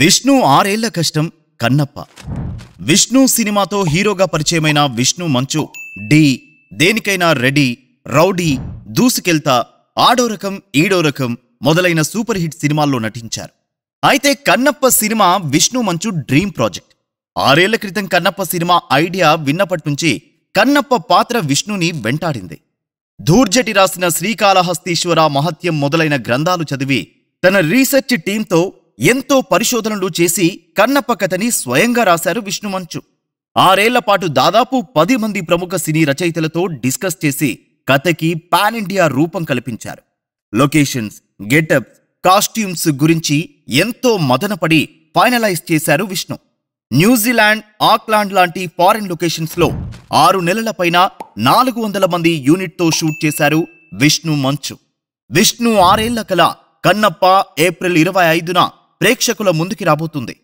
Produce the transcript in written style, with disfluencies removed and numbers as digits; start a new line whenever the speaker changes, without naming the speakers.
విష్ణు 6 ఏళ్ల కష్టం కన్నప్ప. విష్ణు సినిమాతో హీరోగా పరిచయమైన విష్ణు మంచు డి, దేనికైనా రెడీ, రౌడీ, దూసుకెళ్తా, ఆడో రకం ఈడో రకం మొదలైన సూపర్ హిట్ సినిమాల్లో నటించారు. అయితే కన్నప్ప సినిమా విష్ణు మంచు డ్రీమ్ ప్రాజెక్ట్. 6 ఏళ్ల క్రితం కన్నప్ప సినిమా ఐడియా విన్నప్పటినుంచి కన్నప్ప పాత్ర విష్ణుని వెంటాడింది. ధూర్జటి రాసిన శ్రీకాళహస్తీశ్వర మహత్యం మొదలైన గ్రంథాలు చదివి తన రీసెర్చ్ టీంతో ఎంతో పరిశోధనలు చేసి కన్నప్ప కథని స్వయంగా రాశారు విష్ణు మంచు. 6 ఏళ్ల పాటు దాదాపు 10 మంది ప్రముఖ సినీ రచయితలతో డిస్కస్ చేసి కథకి పాన్ ఇండియా రూపం కల్పించారు. లొకేషన్స్, గెటప్స్, కాస్ట్యూమ్స్ గురించి ఎంతో మదనపడి ఫైనలైజ్ చేశారు విష్ణు. న్యూజిలాండ్, ఆక్లాండ్ లాంటి ఫారిన్ లొకేషన్స్ లో 6 నెలల పైన 400 మంది యూనిట్ తో షూట్ చేశారు విష్ణు మంచు. విష్ణు 6 ఏళ్ల కల కన్నప్ప ఏప్రిల్ 25న ప్రేక్షకుల ముందుకి రాబోతుంది.